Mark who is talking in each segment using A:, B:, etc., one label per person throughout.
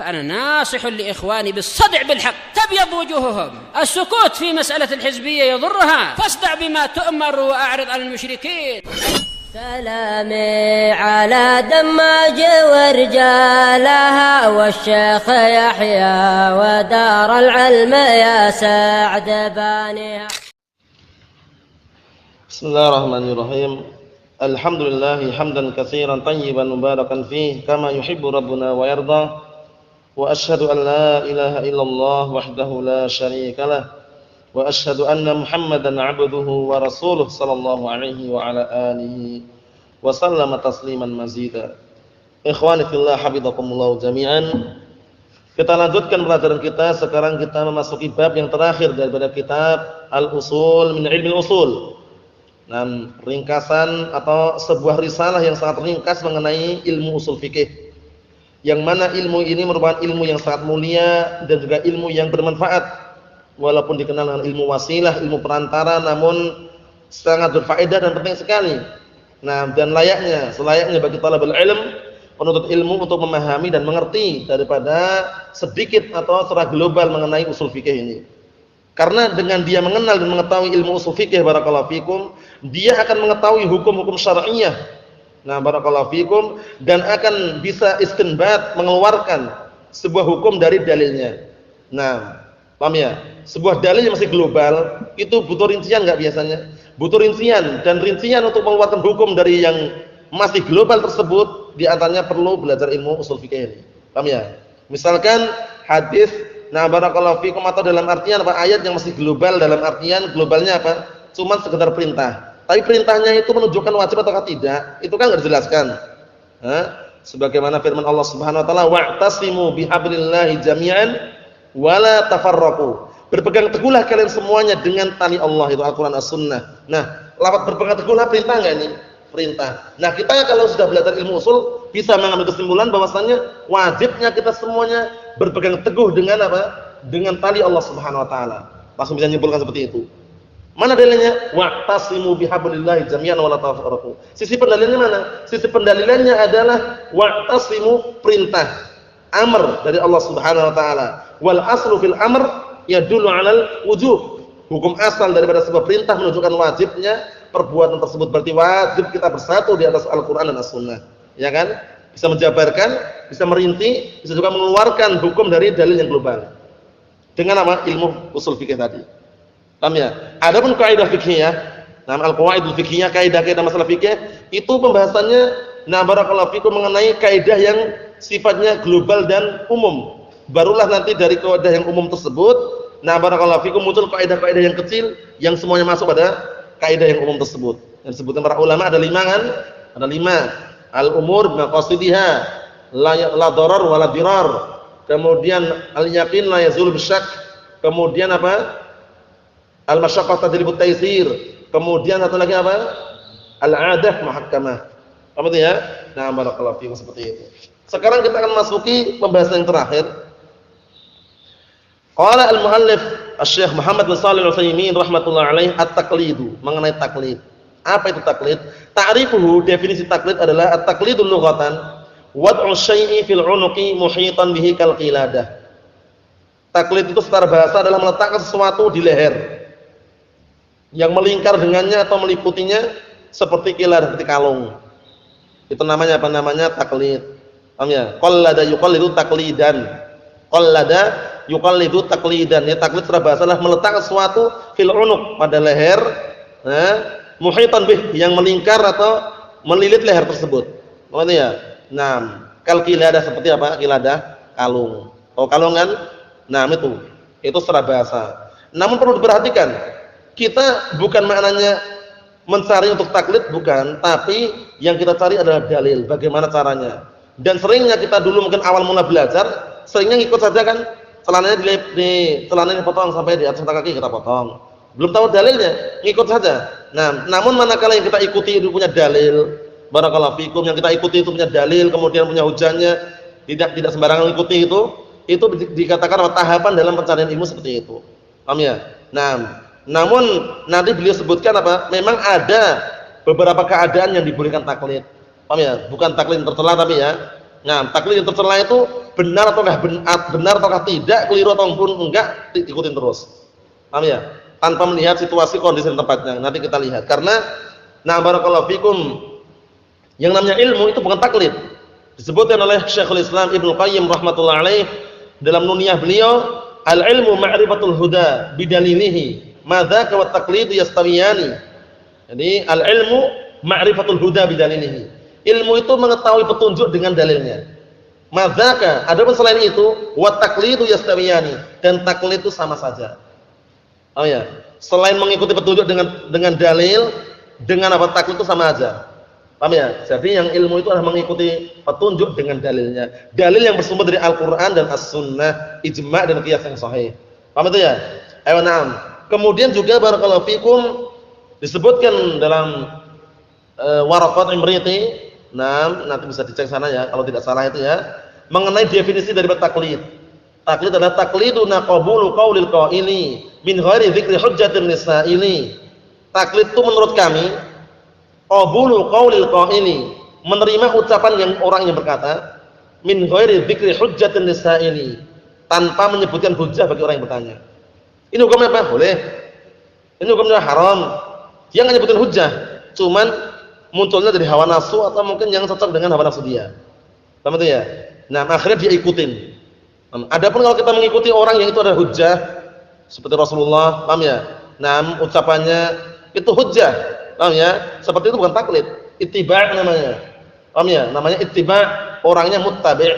A: فأنا ناصح لإخواني بالصدع بالحق تبيض وجوههم. السكوت في مسألة الحزبية يضرها، فاصدع بما تؤمر وأعرض عن المشركين.
B: سلامي على دماج ورجالها والشيخ يحيى ودار العلم يا سعد بانيها.
C: بسم الله الرحمن الرحيم. الحمد لله حمدا كثيرا طيبا مباركا فيه كما يحب ربنا ويرضى. وأشهد أن لا إله إلا الله وحده لا شريك له وأشهد أن محمدا عبده ورسوله صلى الله عليه وعلى آله وسلم تسليما مزيدا. Ikhwani fillah habibakumullah jami'an. Kita lanjutkan pelajaran kita. Sekarang kita memasuki bab yang terakhir daripada kitab Al-Usul min Ilmi Al-Usul. Dan ringkasan atau sebuah risalah yang sangat ringkas mengenai ilmu usul fikih. Yang mana ilmu ini merupakan ilmu yang sangat mulia dan juga ilmu yang bermanfaat. Walaupun dikenal dengan ilmu wasilah, ilmu perantara, namun sangat berfaedah dan penting sekali. Nah, dan selayaknya bagi talabul ilm, penuntut ilmu untuk memahami dan mengerti daripada sedikit atau secara global mengenai usul fikih ini. Karena dengan dia mengenal dan mengetahui ilmu usul fikih, barakallahu fikum, dia akan mengetahui hukum-hukum syar'iyyah. Nah, barakallahu fikum, dan akan bisa istinbat, mengeluarkan sebuah hukum dari dalilnya. Nah, paham ya? Sebuah dalil yang masih global itu butuh rincian enggak biasanya? Butuh rincian, dan rincian untuk mengeluarkan hukum dari yang masih global tersebut di antaranya perlu belajar ilmu usul fikih ini. Paham ya? Misalkan hadis, nah barakallahu fikum, atau dalam artian apa, ayat yang masih global, dalam artian globalnya apa? Cuma sekedar perintah. Tapi perintahnya itu menunjukkan wajib atau tidak, itu kan enggak dijelaskan. Sebagaimana firman Allah Subhanahu wa taala, wa'tasimu bihablillahi jami'an wala tafarraqu. Berpegang teguhlah kalian semuanya dengan tali Allah, itu Al-Qur'an As-Sunnah. Nah, lafaz berpegang teguhlah perintah enggak ini? Perintah. Nah, kita kalau sudah belajar ilmu usul bisa mengambil kesimpulan bahwasanya wajibnya kita semuanya berpegang teguh dengan apa? Dengan tali Allah Subhanahu wa taala. Langsung bisa menyimpulkan seperti itu. Mana dalilnya? Wa'tasimu bihablillahi jami'an wa la tafarraqu. Sisi pendalilannya mana? Sisi pendalilannya adalah wa'tasimu, perintah, amr dari Allah Subhanahu wa taala. Wal aslu fil amr yadullu 'alal wujub. Hukum asal daripada sebuah perintah menunjukkan wajibnya perbuatan tersebut, berarti wajib kita bersatu di atas Al-Qur'an dan As-Sunnah. Ya kan? Bisa menjabarkan, bisa merinci, bisa juga mengeluarkan hukum dari dalil yang global. Dengan apa? Ilmu usul fikih tadi. Paham ya? Adapun kaidah fikihnya, nah al-qawaidul fikihnya, kaidah-kaidah masalah fikih, itu pembahasannya nah barakallahu fikum mengenai kaidah yang sifatnya global dan umum. Barulah nanti dari kaidah yang umum tersebut, nah barakallahu fikum, muncul kaidah-kaidah yang kecil yang semuanya masuk pada kaidah yang umum tersebut. Yang disebutkan para ulama ada 5 kan? Ada 5. Al-umur bimaqasidiha, la darar wa la dirar. Kemudian al-yaqin la yazul bisyak. Kemudian apa? Al-masyaqqah tadribut taysir. Kemudian satu lagi apa? Al-'adah muhakkamah. Apa itu ya? Nah, barakallahu fiikum, seperti itu. Sekarang kita akan masuki pembahasan yang terakhir. Qala al-muallif Asy-Syaikh Muhammad bin Shalih Al-Utsaimin rahimatullah alaih, at-taqlidu, mengenai taklid. Apa itu taklid? Ta'rifuhu, definisi taklid adalah at-taqlidu lughatan wad'u syai'i fil 'unuqi muhitan bihi kal qiladah. Taklid itu secara bahasa adalah meletakkan sesuatu di leher yang melingkar dengannya atau meliputinya seperti kilar, seperti kalung. Itu namanya apa? Namanya taklid. Paham ya? Qallada yuqallidu taqlidan. Qallada yuqallidu taqlidan. Ya, taklid secara bahasa adalah meletakkan sesuatu fil unuq, pada leher, muhitan bih, yang melingkar atau melilit leher tersebut. Paham ya? Nah, kal qiladah, seperti apa? Qiladah, kalung. Oh, kalung kan? Nah, itu secara bahasa. Namun perlu diperhatikan, kita bukan maknanya mencari untuk taklid, bukan, tapi yang kita cari adalah dalil, bagaimana caranya. Dan seringnya kita dulu mungkin awal mula belajar, seringnya ngikut saja kan, celananya potong sampai di atas kaki kita potong. Belum tahu dalilnya, ngikut saja. Nah, namun manakala yang kita ikuti itu punya dalil, barakallahu fikum, yang kita ikuti itu punya dalil, kemudian punya hujahnya, tidak sembarangan ikuti itu dikatakan tahapan dalam pencarian ilmu seperti itu. Paham ya? Nah, namun nanti beliau sebutkan apa? Memang ada beberapa keadaan yang dibolehkan taklid. Paham ya? Bukan taklid tercela tapi ya. Nah, taklid yang tercela itu benar ataukah tidak, keliru ataupun enggak, ikutin terus. Paham ya? Tanpa melihat situasi kondisi tempatnya. Nanti kita lihat. Karena barakallahu fikum, yang namanya ilmu itu bukan taklid. Disebutkan oleh Syekhul Islam Ibnu Qayyim rahmatullah alaih dalam nuniyah beliau, al-ilmu ma'rifatul huda bidalilihi, madzaka wat taqlid yastawiyani. Jadi al-ilmu ma'rifatul huda bidalilihi. Ilmu itu mengetahui petunjuk dengan dalilnya. Madzaka, adapun selain itu, wat taqlidu yastawiyani, dan taklid itu sama saja. Oh ya, selain mengikuti petunjuk dengan dalil, dengan apa taklid itu sama aja. Paham ya? Jadi yang ilmu itu adalah mengikuti petunjuk dengan dalilnya. Dalil yang bersumber dari Al-Qur'an dan As-Sunnah, ijma' dan qiyas yang sahih. Paham itu ya? Ayo na'am. Kemudian juga barakallahu fikum disebutkan dalam Waraqat Imriti, nanti bisa dicek sana ya kalau tidak salah itu ya, mengenai definisi dari taklid. Taklid adalah takliduna qabulu qaulil qaili min ghairi dzikri hujjatin lisaili. Taklid itu menurut kami qabulu qaulil qaili, menerima ucapan yang orang yang berkata, min ghairi dzikri hujjatin lisaili, tanpa menyebutkan hujjah bagi orang yang bertanya. Ini hukumnya apa? Boleh. Ini hukumnya haram. Dia enggak nyebutin hujjah, cuman munculnya dari hawa nafsu atau mungkin yang cocok dengan hawa nafsu dia. Paham itu ya? Nah, akhirnya dia ikutin. Adapun kalau kita mengikuti orang yang itu ada hujjah seperti Rasulullah, paham ya? Nah, ucapannya itu hujjah. Paham ya? Seperti itu bukan taklid, ittiba' namanya. Paham ya? Namanya ittiba', orangnya muttabi'.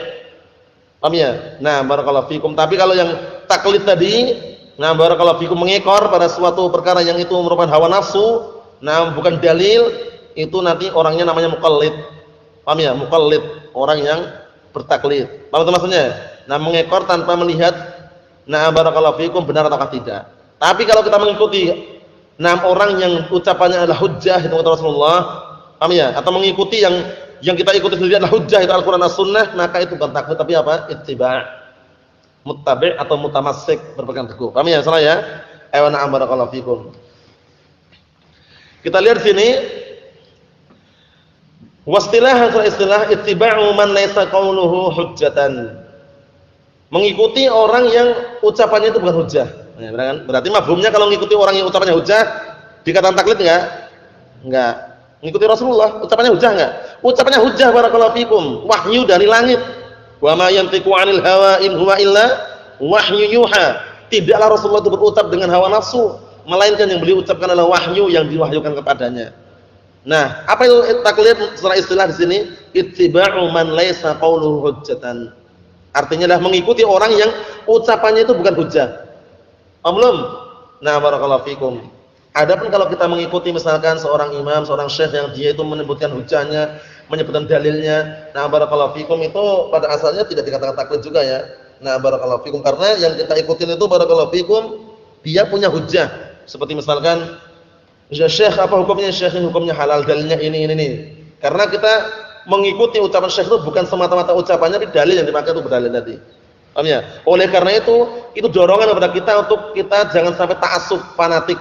C: Paham ya? Nah, barakallahu fikum. Tapi kalau yang taklid tadi, barakallahu fikum, mengekor pada suatu perkara yang itu merupakan hawa nafsu, bukan dalil, itu nanti orangnya namanya muqallid. Paham ya? Muqallid, orang yang bertaklid. Paham itu maksudnya? Mengekor tanpa melihat barakallahu fikum benar atau tidak. Tapi kalau kita mengikuti orang yang ucapannya adalah hujjah itu kata Rasulullah, paham ya? Atau mengikuti yang kita ikuti sendiri adalah hujjah itu Al-Qur'an As-Sunnah, maka itu bukan taklid tapi apa? Ittiba', muttabi' atau mutamassik, berpegang teguh. Paham ya? Salah ya? Ayo barakallahu fikum. Kita lihat sini. Wastilah istilah ittiba'u man laysa qauluhu hujjatan. Mengikuti orang yang ucapannya itu bukan hujjah. Ya, berarti mafhumnya kalau mengikuti orang yang ucapannya hujjah dikatakan taklid enggak? Enggak. Mengikuti Rasulullah, ucapannya hujjah enggak? Ucapannya hujjah barakallahu fikum, wahyu dari langit. Wa ma yantiqu 'anil hawa in huwa illa wahyu yuha. Tidaklah Rasulullah itu berucap dengan hawa nafsu, melainkan yang beliau ucapkan adalah wahyu yang diwahyukan kepadanya. Nah, apa itu taklid secara istilah di sini? Ittiba'u man laysa qauluhu hujjatan. Artinya adalah mengikuti orang yang ucapannya itu bukan hujjah. Belum? Barakallahu fikum. Adapun kalau kita mengikuti misalkan seorang imam, seorang syekh yang dia itu menyebutkan hujjahnya, menyebutkan dalilnya, barakallahu fikum, itu pada asalnya tidak dikatakan taklid juga ya. Barakallahu fikum, karena yang kita ikutin itu barakallahu fikum dia punya hujjah. Seperti misalkan ya syekh, apa hukumnya syekh, hukumnya halal, dalilnya ini. Karena kita mengikuti ucapan syekh itu bukan semata-mata ucapannya, tapi dalil yang dipakai itu berdalil tadi. Paham ya? Oleh karena itu dorongan kepada kita untuk kita jangan sampai ta'assub, fanatik,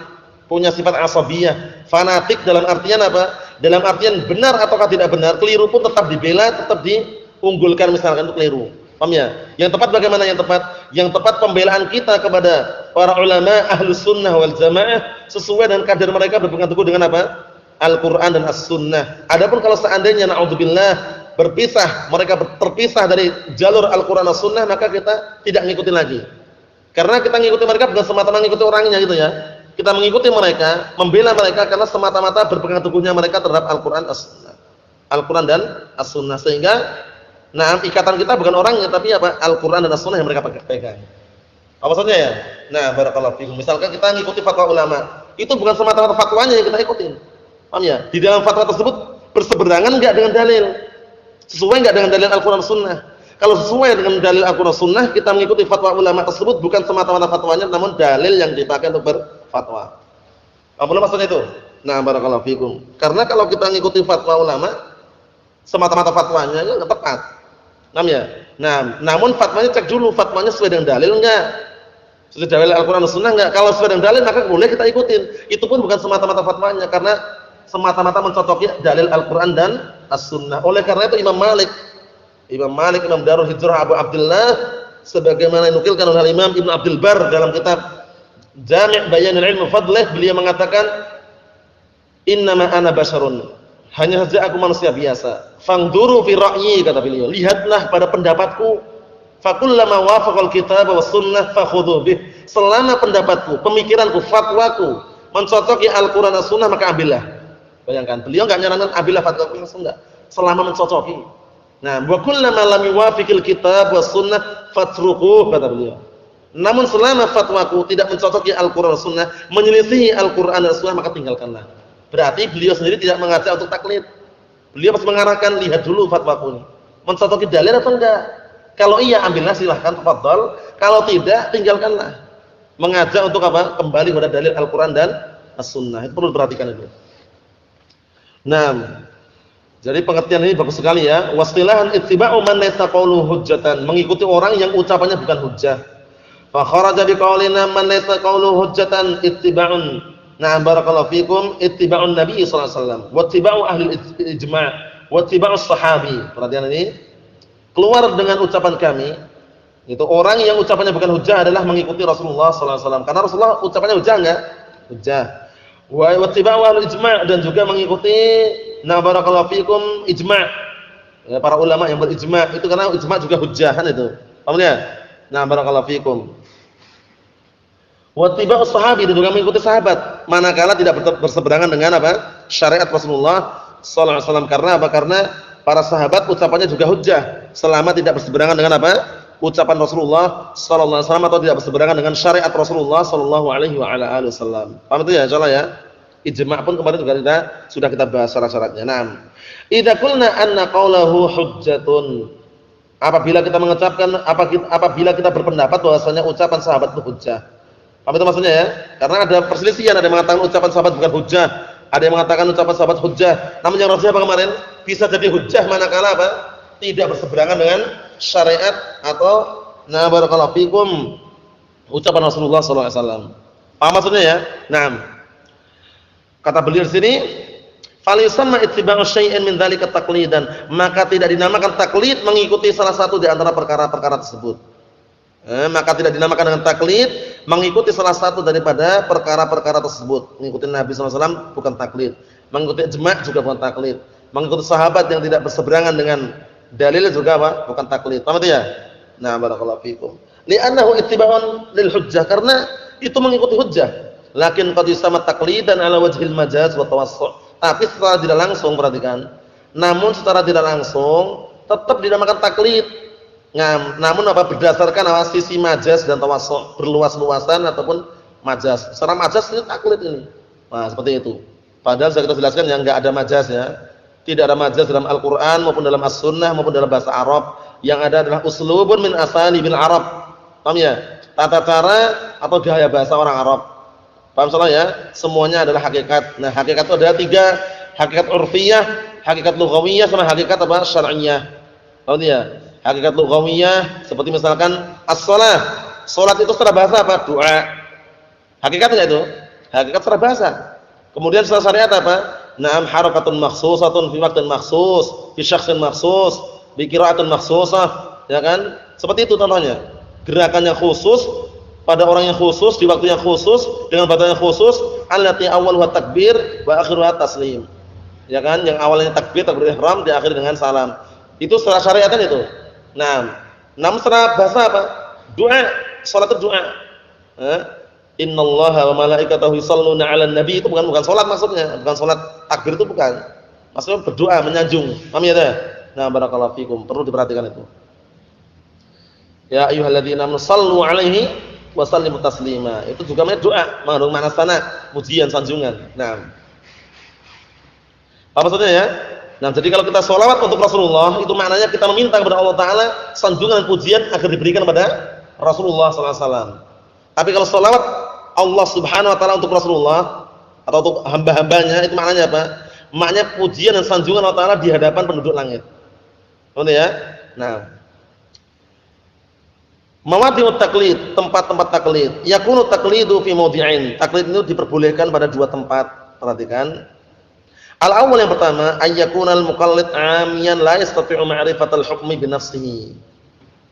C: punya sifat asabiyah. Fanatik dalam artian apa? Dalam artian benar ataukah tidak benar, keliru pun tetap dibela, tetap diunggulkan misalkan itu keliru. Paham ya? Yang tepat bagaimana yang tepat? Yang tepat pembelaan kita kepada para ulama Ahlus Sunnah wal Jamaah sesuai dengan kadar mereka berpegang teguh dengan apa? Al-Qur'an dan As-Sunnah. Adapun kalau seandainya naudzubillah mereka terpisah dari jalur Al-Qur'an dan As-Sunnah, maka kita tidak ngikutin lagi. Karena kita ngikuti mereka bukan semata-mata ngikuti orangnya gitu ya. Kita mengikuti mereka, membela mereka karena semata-mata berpegang teguhnya mereka terhadap Al-Qur'an As-Sunnah. Al-Qur'an dan As-Sunnah, sehingga ikatan kita bukan orangnya tapi apa? Al-Qur'an dan As-Sunnah yang mereka pegang. Apa maksudnya ya? Barakallahu fikum. Misalkan kita ngikuti fatwa ulama, itu bukan semata-mata fatwanya yang kita ikutin. Paham ya? Di dalam fatwa tersebut berseberangan enggak dengan dalil? Sesuai enggak dengan dalil Al-Qur'an Sunnah? Kalau sesuai dengan dalil Al-Qur'an Sunnah, kita mengikuti fatwa ulama tersebut bukan semata-mata fatwanya, namun dalil yang dipakai untuk berfatwa. Apa maksudnya itu? Barakallahu fikum. Karena kalau kita mengikuti fatwa ulama, semata-mata fatwanya itu enggak tepat. Paham ya? Namun fatwanya cek dulu, fatwanya sesuai dengan dalil enggak? Sesuai dalil Al-Qur'an Sunnah enggak? Kalau sesuai dengan dalil maka boleh kita ikutin. Itu pun bukan semata-mata fatwanya, karena semata-mata mencocoki dalil Al-Qur'an dan As-Sunnah. Oleh karena itu Imam Imam Malik, Imam Darul Hijrah Abu Abdullah, sebagaimana dinukilkan oleh Imam Ibnu Abdul Bar dalam kitab Jami' Bayanul Ilm wa Fadlih, beliau mengatakan, "Innama ana basyarun." Hanya saja aku manusia biasa. "Fangduru fi ra'yi," kata beliau, lihatlah pada pendapatku. "Fakullama wafaqal kitab was sunnah fakhudhu bih." Selama pendapatku, pemikiranku, fatwaku mencocoki Al-Qur'an dan Sunnah, maka ambillah. Bayangkan, beliau enggak nyarankan ambillah fatwa Al-Qur'an dan Sunnah, selama mencocoki. Nah, wa kullama lam yuwafiqil kitab was sunnah fatruquh, kata beliau. Namun selama fatwaku tidak mencocoki Al-Qur'an dan Sunnah, menyelisihi Al-Qur'an dan Sunnah, maka tinggalkanlah. Berarti beliau sendiri tidak mengajak untuk taklid. Beliau pasti mengarahkan, lihat dulu fatwaku ini mencocoki dalil atau enggak. Kalau iya, ambillah, silahkan, tafadhol. Kalau tidak, tinggalkanlah. Mengajak untuk apa? Kembali pada dalil Al-Qur'an dan As-Sunnah. Itu perlu diperhatikan itu. Nah, jadi pengertian ini bagus sekali ya. Wastilahan ittiba'u man laysa qawluhu hujjatan, mengikuti orang yang ucapannya bukan hujjah. Fa kharaja bi qaulina man laysa qawluhu hujjatan ittiba'un. Na'am barakallahu fikum, ittiba'un Nabi sallallahu alaihi wasallam, wa ittiba'u ahli ijma', wa ittiba'u sahabi. Perhatian ini. Keluar dengan ucapan kami, itu orang yang ucapannya bukan hujjah adalah mengikuti Rasulullah sallallahu alaihi wasallam. Karena Rasulullah ucapannya hujjah enggak? Hujjah. Wa ittiba'u ahli ijma', dan juga mengikuti na barakallahu fikum ijma'. Ya, para ulama yang berijma', itu karena ijma' juga hujjahan itu. Paham ya? Na barakallahu fikum. Wa ittiba'us sahabi, dan juga mengikuti sahabat manakala tidak berseberangan dengan apa? Syariat Rasulullah sallallahu alaihi wasallam. Karena apa? Karena para sahabat ucapannya juga hujjah selama tidak berseberangan dengan apa? Ucapan Rasulullah sallallahu alaihi wasallam, atau tidak berseberangan dengan syariat Rasulullah sallallahu alaihi wasallam. Paham itu ya, insyaallah ya? Ijma' pun kemarin juga sudah kita bahas syarat-syaratnya. Naam. Idza qulna anna qawlahu hujjatun. Apabila kita mengucapkan, apabila kita berpendapat bahwasanya ucapan sahabat itu hujjah. Apa itu maksudnya ya? Karena ada perselisihan, ada yang mengatakan ucapan sahabat bukan hujjah, ada yang mengatakan ucapan sahabat hujjah. Namun yang rajih apa kemarin? Bisa jadi hujjah manakala apa? Tidak berseberangan dengan syariat atau na barakallahu fikum ucapan Rasulullah sallallahu alaihi wasallam. Paham maksudnya ya? Naam. Kata beliau di sini, "Falisamma ittiba'u syai'in min dzalika taqlidan." Maka tidak dinamakan taklid mengikuti salah satu di antara perkara-perkara tersebut. Maka tidak dinamakan dengan taklid mengikuti salah satu daripada perkara-perkara tersebut. Mengikuti Nabi sallallahu alaihi wasallam bukan taklid. Mengikuti ijma' juga bukan taklid. Mengikuti sahabat yang tidak berseberangan dengan dalil juga apa? Bukan taklid. Paham ya? Nah, barakallahu fikum. Li'annahu ittiba'un lil hujjah, karena itu mengikuti hujjah. Lakin qad yusama taqlidan ala wajhil majaz wa tawassu'. Tapi secara tidak langsung, perhatikan. Namun secara tidak langsung tetap dinamakan taklid. Namun apa? Berdasarkan apa? Sisi majaz dan tawassu', berluas-luasan ataupun majaz. Secara majaz ini taklid ini. Nah, seperti itu. Padahal sudah kita jelaskan yang enggak ada majaznya. Tidak ada majaz dalam Al-Qur'an maupun dalam As-Sunnah maupun dalam bahasa Arab. Yang ada adalah uslubun min asalibil Arab. Paham ya? Tata cara atau gaya bahasa orang Arab. Paham salah ya? Semuanya adalah hakikat. Nah, hakikat itu ada 3, hakikat urfiyah, hakikat lughawiyah, sama hakikat apa? Syar'iyyah. Paham ya? Hakikat lughawiyah seperti misalkan as-shalah. Salat itu secara bahasa apa? Doa. Hakikat enggak itu? Hakikat secara bahasa. Kemudian secara syariat apa? Naam harakatun makhsusatun fi waqtin makhsus, fi syakhsin makhsus, bi qira'atin makhsusah, ya kan? Seperti itu contohnya. Gerakannya khusus pada orang yang khusus di waktu yang khusus dengan bacaan yang khusus, allati awwaluha takbir wa akhiruha taslim. Ya kan? Yang awalnya takbir ihram, diakhiri dengan salam. Itu secara syariatan itu. Nah, namun secara bahasa apa? Doa, salat itu doa. Innallaha wa malaikatahu yusholluna 'alan nabi, itu bukan salat maksudnya, bukan salat takbir itu bukan. Maksudnya berdoa, menyanjung. Paham ya? Nah, barakallahu fikum, perlu diperhatikan itu. Ya ayyuhalladzina amanu shallu 'alaihi wa sallimu taslima. Itu juga namanya doa, mengandung makna sana, pujian, sanjungan. Nah. Apa maksudnya ya? Nah, jadi kalau kita sholawat untuk Rasulullah, itu maknanya kita meminta kepada Allah Ta'ala sanjungan dan pujian agar diberikan kepada Rasulullah SAW. Tapi kalau sholawat Allah Subhanahu Wa Ta'ala untuk Rasulullah atau untuk hamba-hambanya, itu maknanya apa? Maknanya pujian dan sanjungan Allah Ta'ala di hadapan penduduk langit. Betul ya? Nah, mawadhi'ut taklid, tempat-tempat taklid. Yakunu taklidu fi mawdi'ain. Taklid itu diperbolehkan pada 2 tempat. Perhatikan. Al-awwal yang pertama, ayyakunal muqallid 'amiyan la yastati'u ma'rifatal hukmi bi nafsihi.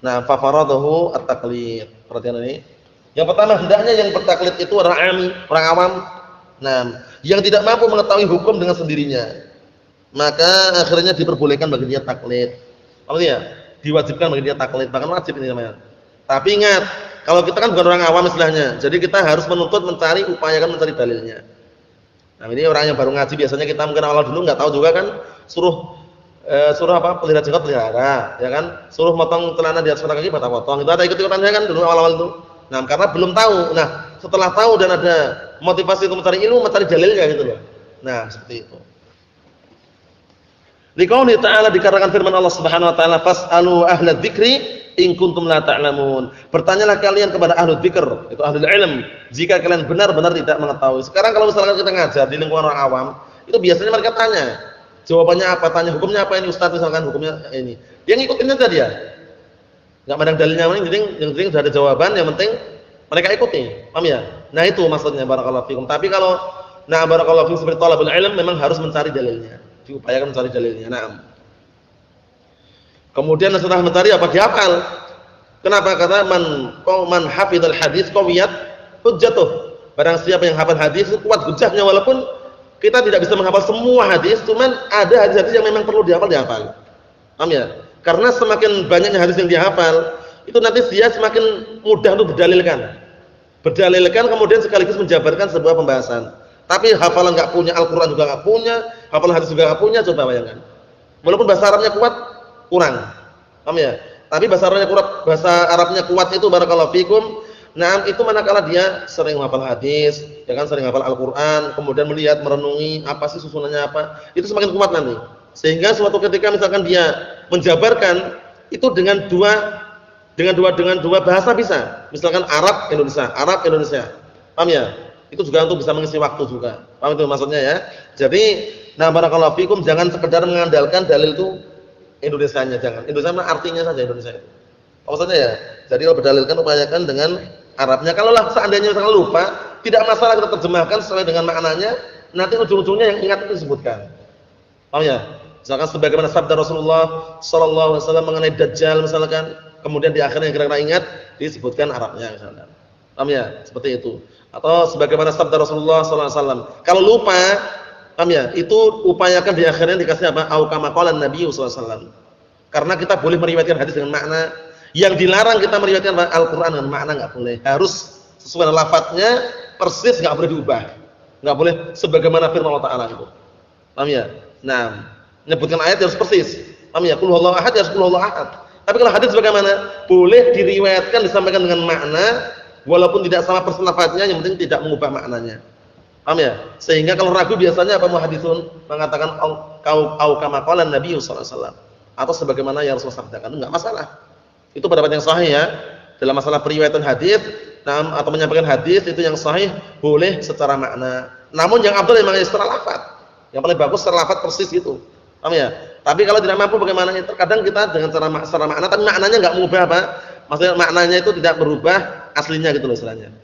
C: Nah, fa faradahu at-taqlid. Perhatian ini. Yang pertama, hendaknya yang bertaklid itu orang ami, orang awam. Nah, yang tidak mampu mengetahui hukum dengan sendirinya. Maka akhirnya diperbolehkan bagi dia taklid. Apa dia? Diwajibkan bagi dia taklid, bahkan wajib ini namanya. Tapi ingat, kalau kita kan bukan orang awam istilahnya. Jadi kita harus menuntut mencari, upayakan mencari dalilnya. Nah, ini orang yang baru ngaji biasanya kita mungkin awal dulu enggak tahu juga kan, suruh apa? Pelihara jenggot pelihara, ya kan? Suruh motong celana di atas mata kaki potong. Itu ada ikut-ikutannya kan dulu awal-awal itu. Nah, karena belum tahu. Nah, setelah tahu dan ada motivasi untuk mencari ilmu, mencari dalilnya gitu loh. Nah, seperti itu. Liqauli ta'ala, dikarenakan firman Allah Subhanahu wa taala, fas'alu ahla dzikri in kuntum la ta'lamun. Bertanyalah kalian kepada ahli dzikr, itu ahli ilm, jika kalian benar-benar tidak mengetahui. Sekarang kalau misalkan kita ngajar di lingkungan orang awam, itu biasanya mereka tanya, jawabannya apa? Tanya hukumnya apa ini Ustaz, misalkan hukumnya ini. Dia ngikutin aja dia. Enggak mandang dalilnya, yang penting sudah ada jawaban, yang penting mereka ikuti. Paham ya? Nah, itu maksudnya barakallahu fikum. Tapi kalau barakallahu fikum seperti thalabul ilm memang harus mencari dalilnya. Diupayakan mencari dalilnya. Naam. Kemudian setelah mencari apa? Dihafal. Kenapa? Karena man hafizal hadis qawiyat hujjatuh. Barang siapa yang hafal hadis itu kuat hujjahnya, walaupun kita tidak bisa menghafal semua hadis, cuman ada hadis-hadis yang memang perlu dihafal. Paham ya? Karena semakin banyaknya hadis yang dihafal, itu nanti dia semakin mudah untuk berdalilkan. Berdalilkan kemudian sekaligus menjabarkan sebuah pembahasan. Tapi hafalan enggak punya, Al-Qur'an juga enggak punya, hafalan hadis juga enggak punya, coba bayangkan. Walaupun bahasa Arabnya kuat, kurang. Paham ya? Tapi bahasa Arabnya kuat itu barakallahu fikum. Nah, itu manakala dia sering menghafal hadis, ya kan, sering menghafal Al-Qur'an, kemudian melihat, merenungi apa sih susunannya apa, itu semakin kuat nanti. Sehingga suatu ketika misalkan dia menjabarkan itu dengan dua bahasa bisa. Misalkan Arab Indonesia. Paham ya? Itu juga untuk bisa mengisi waktu juga. Paham itu maksudnya ya? Jadi, nah barakallahu fikum, jangan sekedar mengandalkan dalil itu Indonesianya, jangan. Indonesia artinya saja Indonesia itu. Maksudnya ya, jadi kalau berdalilkan upayakan dengan Arabnya. Kalau lah seandainya misalkan lupa, tidak masalah kita terjemahkan sesuai dengan maknanya, nanti ujung-ujungnya yang ingat itu disebutkan. Paham ya? Misalkan sebagaimana sabda Rasulullah sallallahu alaihi wasallam mengenai Dajjal misalkan, kemudian di akhirnya yang kira-kira ingat disebutkan Arabnya misalkan. Paham ya? Seperti itu. Atau sebagaimana sabda Rasulullah sallallahu alaihi wasallam, kalau lupa, paham ya? Itu upayakan di akhirnya dikasih apa? Au kama qala Nabi sallallahu alaihi wasallam. Karena kita boleh meriwayatkan hadis dengan makna. Yang dilarang kita meriwayatkan Al-Qur'an dengan makna enggak boleh. Harus sesuai dengan lafadznya, persis, enggak boleh diubah. Enggak boleh sebagaimana firman Allah Ta'ala itu. Paham ya? Nah, menyebutkan ayat harus persis. Paham ya? Qul huwallahu ahad, ya qul huwallahu ahad. Tapi kalau hadis bagaimana? Boleh diriwayatkan, disampaikan dengan makna walaupun tidak sama persis lafadznya, yang penting tidak mengubah maknanya. Paham ya? Sehingga kalau ragu biasanya apa muhaddisun mengatakan au kama qala Nabi sallallahu alaihi wasallam atau sebagaimana yang Rasul sabdakan, enggak masalah. Itu pendapat yang sahih ya. Dalam masalah periwayatan hadis, atau menyampaikan hadis itu yang sahih boleh secara makna. Namun yang afdal memang secara lafaz. Yang paling bagus secara lafaz persis gitu. Paham ya? Tapi kalau tidak mampu bagaimana? Terkadang kita dengan secara makna, tapi maknanya enggak mengubah apa? Maksudnya maknanya itu tidak berubah aslinya gitu loh istilahnya.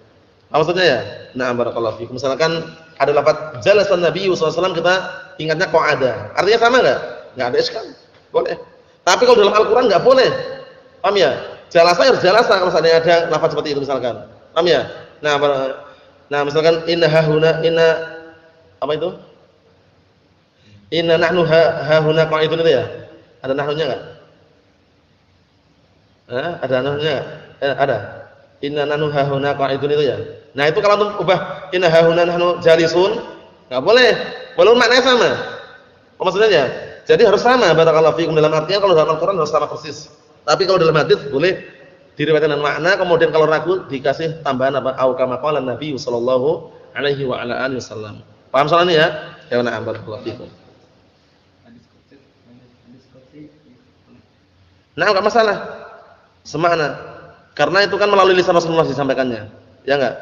C: Apa maksudnya ya? Nah, barakallahu fiikum. Misalkan ada lafaz jalasan Nabi sallallahu alaihi wasallam, kita ingatnya qa'ada. Artinya sama enggak? Enggak ada iskal. Boleh. Tapi kalau dalam Al-Qur'an enggak boleh. Paham ya? Jalasa harus jalasa kalau seandainya ada lafaz seperti itu misalkan. Paham ya? Nah, misalkan inna hahuna inna apa itu? Inna nahnu hahuna qa'idun itu ya? Ada nahnunya enggak? Ada nahnunya enggak? Ada. Inna nahnu hahuna qa'idun itu ya. Nah, itu kalau untuk ubah inna hahuna nahnu jalisun enggak boleh. Walaupun maknanya sama. Apa maksudnya? Jadi harus sama barakallahu fiikum, dalam artian kalau dalam Al-Qur'an harus sama persis. Tapi kalau dalam hadis boleh diriwayatkan dengan makna, kemudian kalau ragu dikasih tambahan apa? Au kama qala Nabi sallallahu alaihi wa ala alihi wasallam. Paham soal ini ya? Ya na'am barakallahu fiikum. Nah, enggak masalah. Semakna. Karena itu kan melalui lisan Rasulullah disampaikannya. Ya enggak?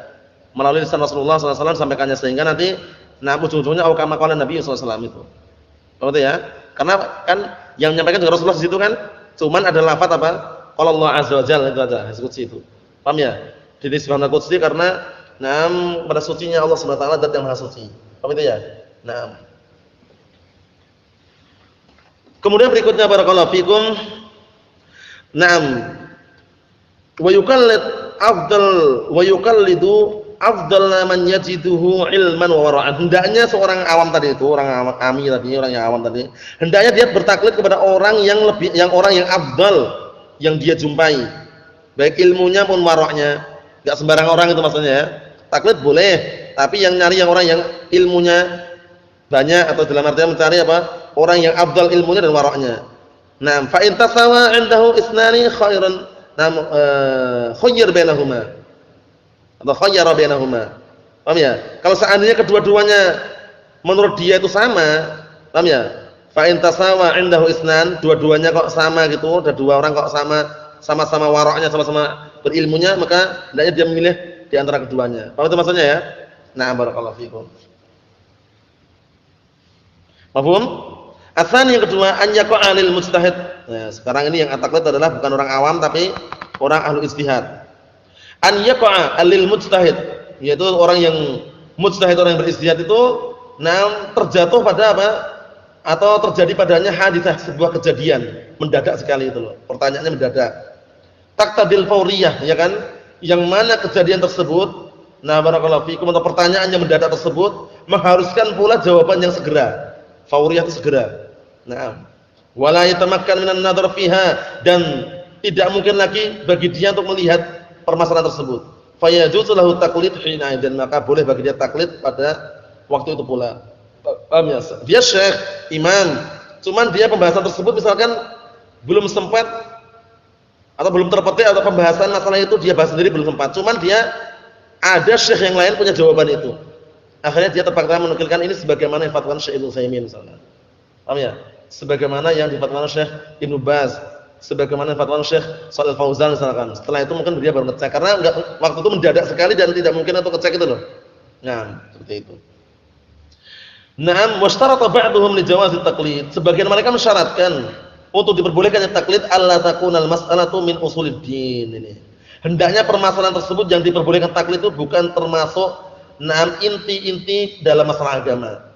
C: Melalui lisan Rasulullah sallallahu alaihi wasallam disampaikannya, sehingga nanti ujung-ujungnya au kama qala Nabi sallallahu alaihi wasallam itu. Paham ya? Karena kan yang menyampaikan juga Rasulullah di situ kan, cuman ada lafaz apa? Qala Allah azza wa jalla, itu aja, hadis qudsi itu. Paham ya? Jadi subhanahu qudsi karena pada sucinya Allah Subhanahu wa taala, zat yang maha suci. Paham itu ya? Naam. Kemudian berikutnya barakallahu fikum. Naam. Wa yuqallidu afdal man yajiduhu ilman wa wara'an. Hendaknya seorang awam tadi itu, orang ami tadi, orang yang awam tadi, hendaknya dia bertaklid kepada orang yang afdal yang dia jumpai. Baik ilmunya maupun wara'nya. Enggak sembarang orang itu maksudnya ya. Taklid boleh, tapi yang nyari yang orang yang ilmunya banyak, atau dalam artian mencari apa? Orang yang afdal ilmunya dan wara'nya. Nah, fa in tasawa 'indahu isnani khairan. Khayyar bainahuma. Atau khayyara bainahuma. Paham ya? Kalau seandainya kedua-duanya menurut dia itu sama, paham ya? Fa in tasawa 'indahu isnan, dua-duanya kok sama gitu, ada dua orang kok sama-sama wara'nya, sama-sama berilmunya, maka hendaknya dia memilih di antara keduanya. Paham itu maksudnya ya? Nah, barakallahu fikum. Paham? Asan yang kedua, an yaqa'a lil mujtahid. Nah, sekarang ini yang taklid adalah bukan orang awam tapi orang ahli ijtihad. An yaqa'a lil mujtahid, yaitu orang yang mujtahid, orang yang berijtihad itu terjatuh pada apa? Atau terjadi padanya hadisah, sebuah kejadian mendadak sekali itu loh. Pertanyaannya mendadak. Taqtadil fauriyah, ya kan? Yang mana kejadian tersebut, nah barakallahu fikum, atau pertanyaannya mendadak tersebut mengharuskan pula jawaban yang segera. Fauriyah itu segera. Naam. Wala yatamakkan minan nadhar fiha, dan tidak mungkin lagi bagi dia untuk melihat permasalahan tersebut. Fa yajuzu lahu taqlid hina idzin, maka boleh bagi dia taklid pada waktu itu pula. Paham ya? Dia syekh, imam, cuman dia pembahasan tersebut misalkan belum sempat atau belum terpetik, atau pembahasan masalah itu dia bahas sendiri belum sempat. Cuman dia ada syekh yang lain punya jawaban itu. Akhirnya dia terpaksa menukilkan ini sebagaimana yang fatwa Syekh Ibnu Utsaimin misalnya. Paham ya? Sebagaimana yang difatwakan Syekh Ibnu Baz, sebagaimana fatwa Syekh Shalih Fauzan misalkan. Setelah itu mungkin dia baru ngecek, karena waktu itu mendadak sekali dan tidak mungkin untuk ngecek itu loh. Nah, seperti itu. Naam, washtarata ba'dhum li jawazi taqlid. Sebagian mereka mensyaratkan untuk diperbolehkannya taklid alla takunal mas'alatu min usuliddin ini. Hendaknya permasalahan tersebut yang diperbolehkan taklid itu bukan termasuk inti-inti dalam masalah agama.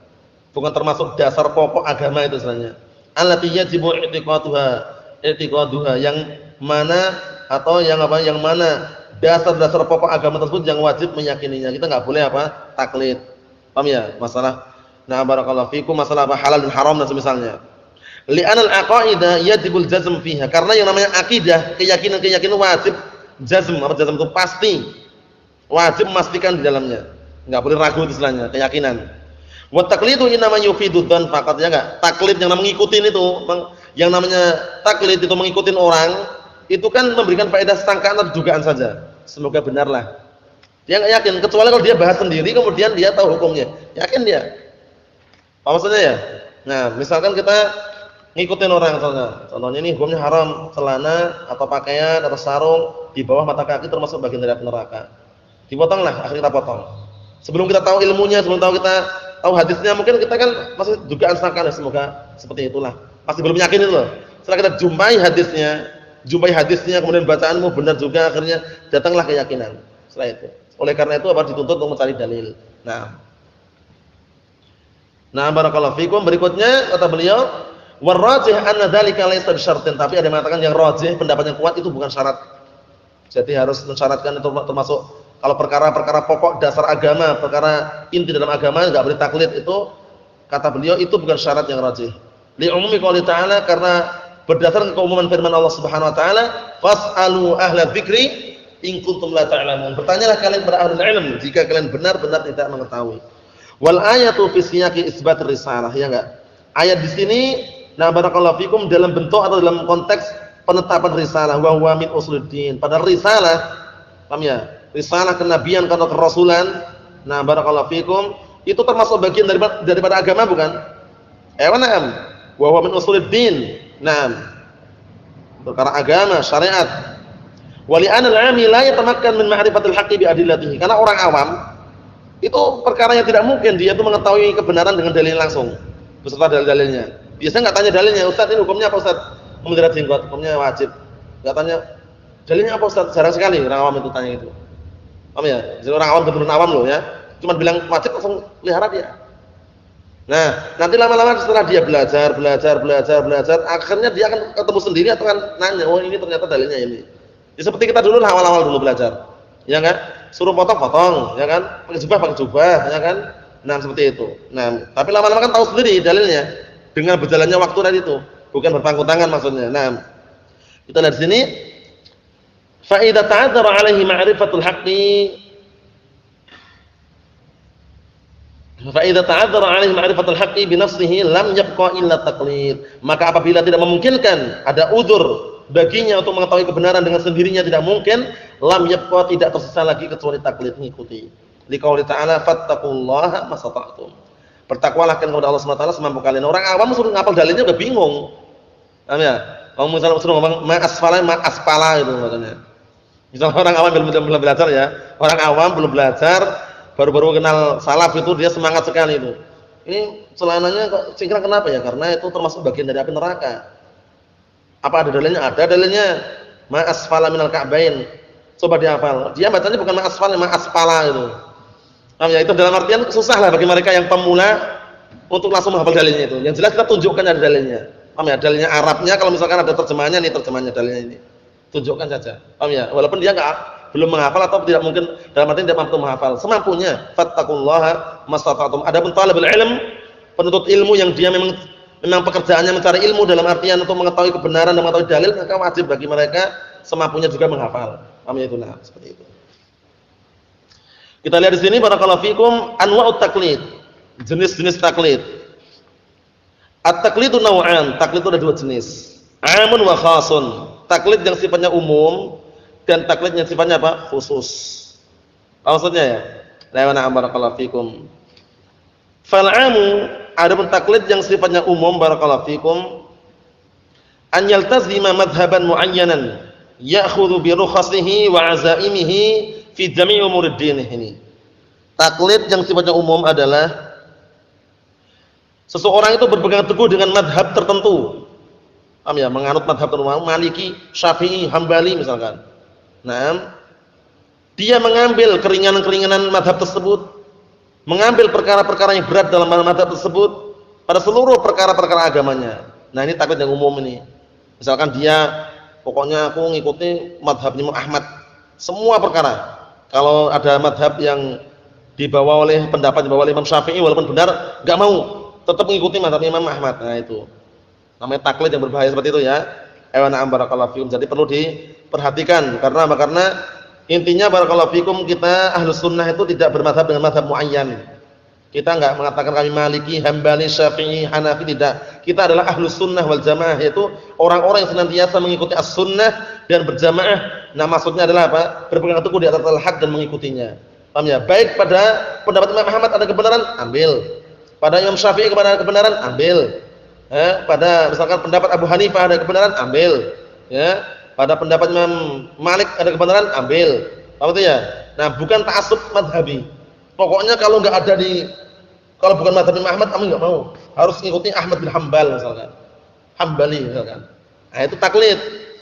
C: Bukan termasuk dasar pokok agama itu sebenarnya. Allati yajibu i'tiqaduha, yang mana atau yang apa? Yang mana dasar-dasar pokok agama tersebut yang wajib meyakininya. Kita enggak boleh apa? Taklid. Paham ya? Masalah barakallahu fikum, masalah apa halal dan haram dan semisalnya. Li'anal aqaida yajibul jazm fiha. Karena yang namanya akidah, keyakinan wajib jazm. Apa jazm itu? Pasti. Wajib memastikan di dalamnya. Enggak boleh ragu istilahnya, keyakinan. Wa taqlidu inma yufidu dzan faqat, ya enggak? Taklid yang namanya ngikutin itu, yang namanya taklid itu mengikutin orang, itu kan memberikan faedah sangkaan atau dugaan saja. Semoga benarlah. Dia enggak yakin, kecuali kalau dia bahas sendiri kemudian dia tahu hukumnya. Yakin dia. Apa maksudnya ya? Nah, misalkan kita ngikutin orang contohnya ini hukumnya haram celana atau pakaian atau sarung di bawah mata kaki termasuk bagian dari neraka. Dipotonglah, akhirnya kita potong. Sebelum kita tahu ilmunya, sebelum kita tahu hadisnya, mungkin kita kan masih dugaan sangkaan, semoga seperti itulah. Masih belum yakin itu loh. Setelah kita jumpai hadisnya, kemudian bacaanmu benar juga, akhirnya datanglah keyakinan. Setelah itu. Oleh karena itu apa dituntut untuk mencari dalil. Nah, barakallahu fikum. Berikutnya kata beliau, warrajih anna dzalika laysa bisyartin, tapi ada yang mengatakan yang rajih, pendapat yang kuat itu bukan syarat. Jadi harus mensyaratkan itu termasuk kalau perkara-perkara pokok dasar agama, perkara inti dalam agama enggak boleh taklid, itu kata beliau itu bukan syarat yang rajih. Li umumi qouli ta'ala, karena berdasarkan keumuman firman Allah Subhanahu wa taala, fas'alu ahla dzikri in kuntum la ta'lamun. Bertanyalah kalian kepada ahli ilmu jika kalian benar-benar tidak mengetahui. Wal ayatu fi siyaqi isbat risalah, ya enggak? Ayat di sini barakallahu fikum dalam bentuk atau dalam konteks penetapan risalah, wa huwa min usuluddin. Pada risalah, paham ya? Risalah kenabian atau kerasulan, barakallahu fikum, itu termasuk bagian daripada agama bukan? Na'am. Wa huwa min usuluddin. Naam. Perkara agama, syariat. Wa li'anal 'ami la yatamakkan min ma'rifatil haqqi bi adillatihi. Karena orang awam itu perkara yang tidak mungkin dia itu mengetahui kebenaran dengan dalil langsung beserta dalil-dalilnya. Biasanya enggak tanya dalilnya, Ustaz ini hukumnya apa Ustaz? Memelihara jenggot hukumnya wajib. Enggak tanya dalilnya apa Ustaz? Jarang sekali orang awam itu tanya itu. Paham ya? Jadi orang awam betul-betul awam loh ya. Cuma bilang wajib langsung pelihara dia. Nah, nanti lama-lama setelah dia belajar, akhirnya dia akan ketemu sendiri atau kan nanya, oh ini ternyata dalilnya ini. Ya, seperti kita dulu awal-awal dulu belajar, ya kan? Suruh potong, ya kan? Pakai jubah, ya kan? Nah, seperti itu. Nah, tapi lama-lama kan tahu sendiri dalilnya dengan berjalannya waktu tadi itu, bukan berpangku tangan maksudnya. Nah, kita lihat di sini, fa idza ta'adzara 'alaihi ma'rifatul haqqi fa idza ta'adzara 'alaihi ma'rifatul haqqi bi nafsihi lam yabqa illa taqlid. Maka apabila tidak memungkinkan, ada uzur baginya untuk mengetahui kebenaran dengan sendirinya tidak mungkin, lam yabqa tidak tersisa lagi kecuali taklid, mengikuti. Liqauli ta'ala fattaqullaha masata'tum. Bertakwalah kepada Allah Subhanahu wa taala semampu kalian. Orang awam suruh ngapal dalilnya udah bingung. Paham ya? Kalau misalnya suruh ngomong ma aspala itu maksudnya. Misal orang awam belum belajar ya. Orang awam belum belajar, baru-baru kenal salaf itu dia semangat sekali itu. Ini celananya kok cingkrang kenapa ya? Karena itu termasuk bagian dari api neraka. Apa ada dalilnya? Ada dalilnya. Ma asfala minal ka'bain. Coba dihafal. Dia bacanya bukan ma asfal, ma aspala itu. Paham ya? Itu dalam artian susah lah bagi mereka yang pemula untuk langsung menghafal dalilnya itu. Yang jelas kita tunjukkan ada dalilnya. Paham ya? Dalilnya Arabnya kalau misalkan ada terjemahannya, nih terjemahannya dalilnya ini. Tunjukkan saja. Paham ya? Walaupun dia belum menghafal atau tidak mungkin dalam artian tidak mampu menghafal, semampunya. Fattaqullaha mastata'tum. Adapun talibul ilm, penuntut ilmu yang dia memang pekerjaannya mencari ilmu dalam artian untuk mengetahui kebenaran dan mengetahui dalil, maka wajib bagi mereka semampunya juga menghafal. Paham ya itu? Nah, seperti itu. Kita lihat di sini barakallahu fikum anwa'ut taklid. Jenis-jenis taklid. At-taklidu naw'an. Taklid itu ada dua jenis. 'amun wa khasun. Taklid yang sifatnya umum dan taklid yang sifatnya apa? Khusus. Apa maksudnya ya? Na'am barakallahu fikum. Fal'amu, adapun taklid yang sifatnya umum barakallahu fikum, an yaltazima madhhaban muayyanan ya'khudhu bi rukhasihi wa 'azaimihi fi jami' umurid dinih ini. Taklid yang sifatnya umum adalah seseorang itu berpegang teguh dengan madhab tertentu. Paham ya? Menganut madhab tertentu, Maliki, Syafi'i, Hambali misalkan. Nah, dia mengambil keringanan-keringanan madhab tersebut, mengambil perkara-perkara yang berat dalam madhab tersebut pada seluruh perkara-perkara agamanya. Nah, ini taklid yang umum ini. Misalkan dia, pokoknya aku ngikuti madhab Imam Ahmad semua perkara. Kalau ada madhab yang dibawa oleh pendapat dibawa oleh Imam Syafi'i walaupun benar, enggak mau, tetap mengikuti madhab Imam Ahmad. Nah, itu namanya taklid yang berbahaya seperti itu ya. Na'am barakallahu fikum. Jadi perlu diperhatikan karena apa? Karena intinya barakallahu fikum kita Ahlus Sunnah itu tidak bermadhab dengan madhab muayyan. Kita enggak mengatakan kami Maliki, Hambali, Syafi'i, Hanafi, tidak. Kita adalah Ahlus Sunnah wal Jamaah, yaitu orang-orang yang senantiasa mengikuti as-sunnah dan berjamaah. Nah, maksudnya adalah apa? Berpegang teguh di atas al-haq dan mengikutinya. Paham ya? Baik pada pendapat Imam Ahmad ada kebenaran, ambil. Pada Imam Syafi'i ada kebenaran, ambil. Pada misalkan pendapat Abu Hanifah ada kebenaran, ambil. Ya, pada pendapat Imam Malik ada kebenaran, ambil. Paham itu ya? Nah, bukan ta'assub madhabi. Pokoknya kalau bukan madhab Imam Ahmad, kamu enggak mau. Harus ngikuti Ahmad bin Hambal misalkan. Hambali misalkan. Nah, itu taklid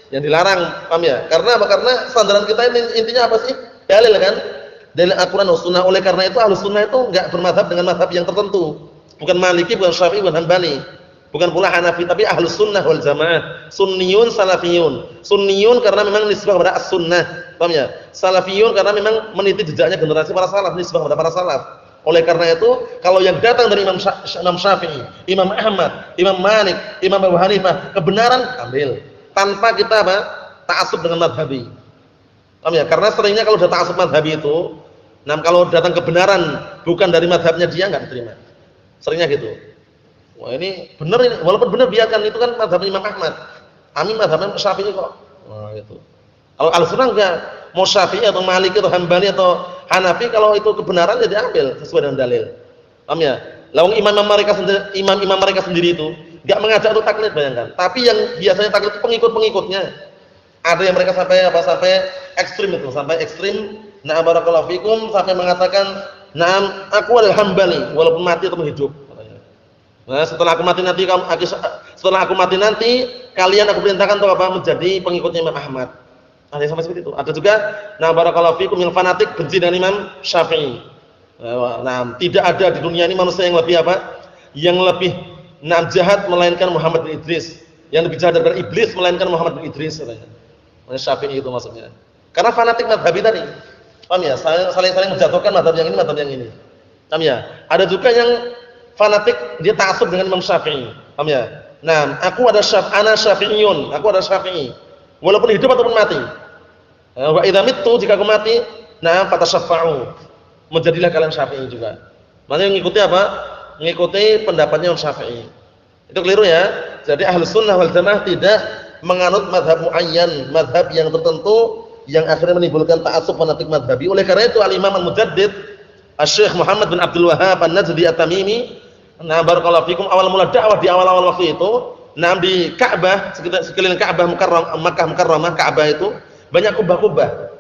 C: yang dilarang, paham ya? Karena apa? Karena sandaran kita ini intinya apa sih? Dalil kan? Dalil Al-Qur'an dan Sunnah. Oleh karena itu Ahlus Sunnah itu enggak bermadhab dengan madhab yang tertentu. Bukan Maliki, bukan Syafi'i, bukan Hambali. Bukan pula Hanafi, tapi Ahlus Sunnah wal Jamaah. Sunniyun, Salafiyun. Sunniyun karena memang nisbah kepada as-sunnah. Paham ya? Salafiyun karena memang meniti jejaknya generasi para salaf, nisbah kepada para salaf. Oleh karena itu, kalau yang datang dari Imam Syafi'i, Imam Ahmad, Imam Malik, Imam Abu Hanifah, kebenaran ambil. Tanpa kita apa? Ta'assub dengan madhabi. Paham ya? Karena seringnya kalau sudah ta'assub madhabi itu, nah kalau datang kebenaran bukan dari madhabnya dia enggak diterima. Seringnya gitu. Wah, ini benar ini, walaupun benar biarkan, itu kan madhab Imam Ahmad. Kami madhabnya Syafi'i kok. Nah, gitu. Kalau Al-Sunnah enggak, mau Syafi'i atau Maliki atau Hambali atau Hanafi, kalau itu kebenaran ya diambil sesuai dengan dalil. Paham ya? Lawang imam-imam mereka sendiri itu enggak mengajak untuk taklid, bayangkan. Tapi yang biasanya taklid itu pengikut-pengikutnya. Ada yang mereka sampai ekstrim itu, sampai ekstrim. Na'am barakallahu fikum, sampai mengatakan, "Na'am, aku adalah Hambali walaupun mati atau hidup." Nah, setelah aku mati nanti, kalian aku perintahkan untuk apa? Menjadi pengikutnya Imam Ahmad. Ada yang sampai seperti itu. Ada juga, nah barakallahu fikum, yang fanatik benci dengan Imam Syafi'i. Nah, tidak ada di dunia ini manusia yang lebih apa? yang lebih jahat melainkan Muhammad bin Idris, yang lebih jahat daripada iblis melainkan Muhammad bin Idris katanya. Syafi'i itu maksudnya. Karena fanatik mazhabi tadi. Paham ya? Saling menjatuhkan mazhab yang ini, mazhab yang ini. Paham ya? Ada juga yang fanatik dia ta'assub dengan Imam Syafi'i. Paham ya? Nah, ana Syafi'iyun, aku ada Syafi'i. Walaupun hidup ataupun mati. Wa idza mittu, jika aku mati, fatasyaffa'u. Menjadilah kalian Syafi'i juga. Maknanya mengikuti apa? Mengikuti pendapatnya Imam Syafi'i. Itu keliru ya. Jadi Ahlus Sunnah wal Jamaah tidak menganut mazhab muayyan, mazhab yang tertentu yang akhirnya menimbulkan ta'assub fanatik mazhabi. Oleh karena itu Al-Imam Al-Mujaddid Asy-Syaikh Muhammad bin Abdul Wahhab An-Najdi At-Tamimi, barakallahu fikum, awal mula dakwah di awal-awal waktu itu, di Ka'bah, sekeliling Ka'bah Makkah Mukarramah, Ka'bah itu banyak kubah-kubah.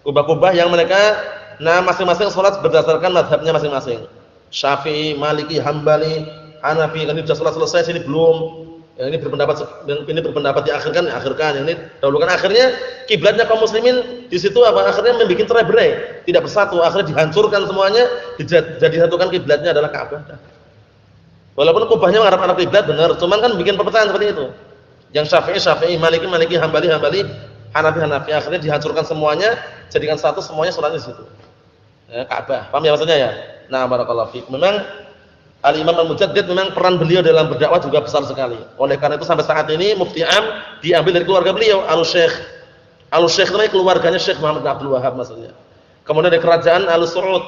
C: Kubah-kubah yang mereka masing-masing salat berdasarkan mazhabnya masing-masing. Syafi'i, Maliki, Hambali, Hanafi, kan sudah salat selesai, sini belum. Yang ini berpendapat diakhirkan, yang ini dahulukan. Akhirnya kiblatnya kaum muslimin di situ apa? Akhirnya membuat cerai-berai, tidak bersatu. Akhirnya dihancurkan semuanya, disatukan kiblatnya adalah Ka'bah. Walaupun kubahnya menghadap arah kiblat benar, cuman kan bikin perpecahan seperti itu. Yang Syafi'i, Maliki, Hambali, Hanafi, akhirnya dihancurkan semuanya, jadikan satu, semuanya sholatnya di situ. Ya, Ka'bah. Paham ya maksudnya ya? Nah, barakallahu fiik. Memang Al-Imam Al-Mujaddid memang peran beliau dalam berdakwah juga besar sekali. Oleh karena itu sampai saat ini Mufti Am diambil dari keluarga beliau, Al-Syekh. Al-Syekh itu keluarganya Syekh Muhammad bin Abdul Wahhab maksudnya. Kemudian dari kerajaan Al-Saud.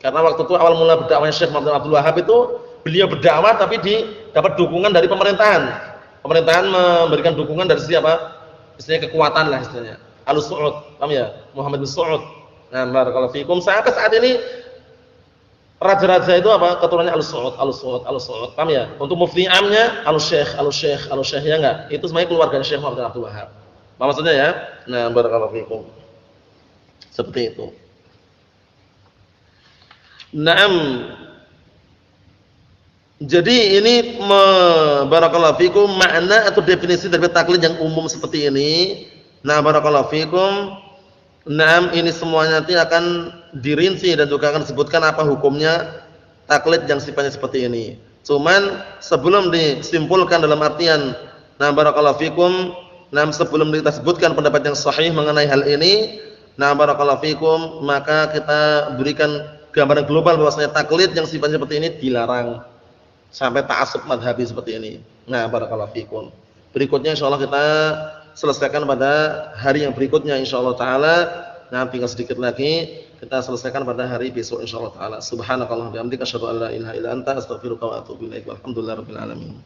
C: Karena waktu itu awal mula berdakwahnya Syekh Muhammad bin Abdul Wahhab itu beliau berdakwah tapi dapat dukungan dari pemerintahan. Pemerintahan memberikan dukungan dari siapa? Istilahnya kekuatan lah istilahnya. Al-Saud, paham ya? Muhammad bin Saud. Nah, barakallahu fikum. Sampai saat ini raja-raja itu apa? Keturunannya Al-Saud. Paham ya? Untuk mufti amnya Al-Syekh ya enggak? Itu semuanya keluarga Syekh Muhammad bin Abdul Wahhab. Apa maksudnya ya? Nah, barakallahu fikum. Seperti itu. Naam. Jadi ini barakallahu fikum makna atau definisi dari taklid yang umum seperti ini. Nah, barakallahu fikum. Naam, ini semuanya nanti akan dirinci dan juga akan disebutkan apa hukumnya taklid yang sifatnya seperti ini. Cuman sebelum disimpulkan dalam artian barakallahu fikum, sebelum kita sebutkan pendapat yang sahih mengenai hal ini, barakallahu fikum, maka kita berikan gambaran global bahwasanya taklid yang sifatnya seperti ini dilarang. Sampai ta'assub madhabi seperti ini. Nah, barakallahu fikum. Berikutnya insyaallah kita selesaikan pada hari yang berikutnya insyaallah taala. Nah, tinggal sedikit lagi kita selesaikan pada hari besok insyaallah taala. Subhanakallahumma wa bihamdika asyhadu an la ilaha illa anta astaghfiruka wa atubu ilaik. Walhamdulillahirabbil alamin.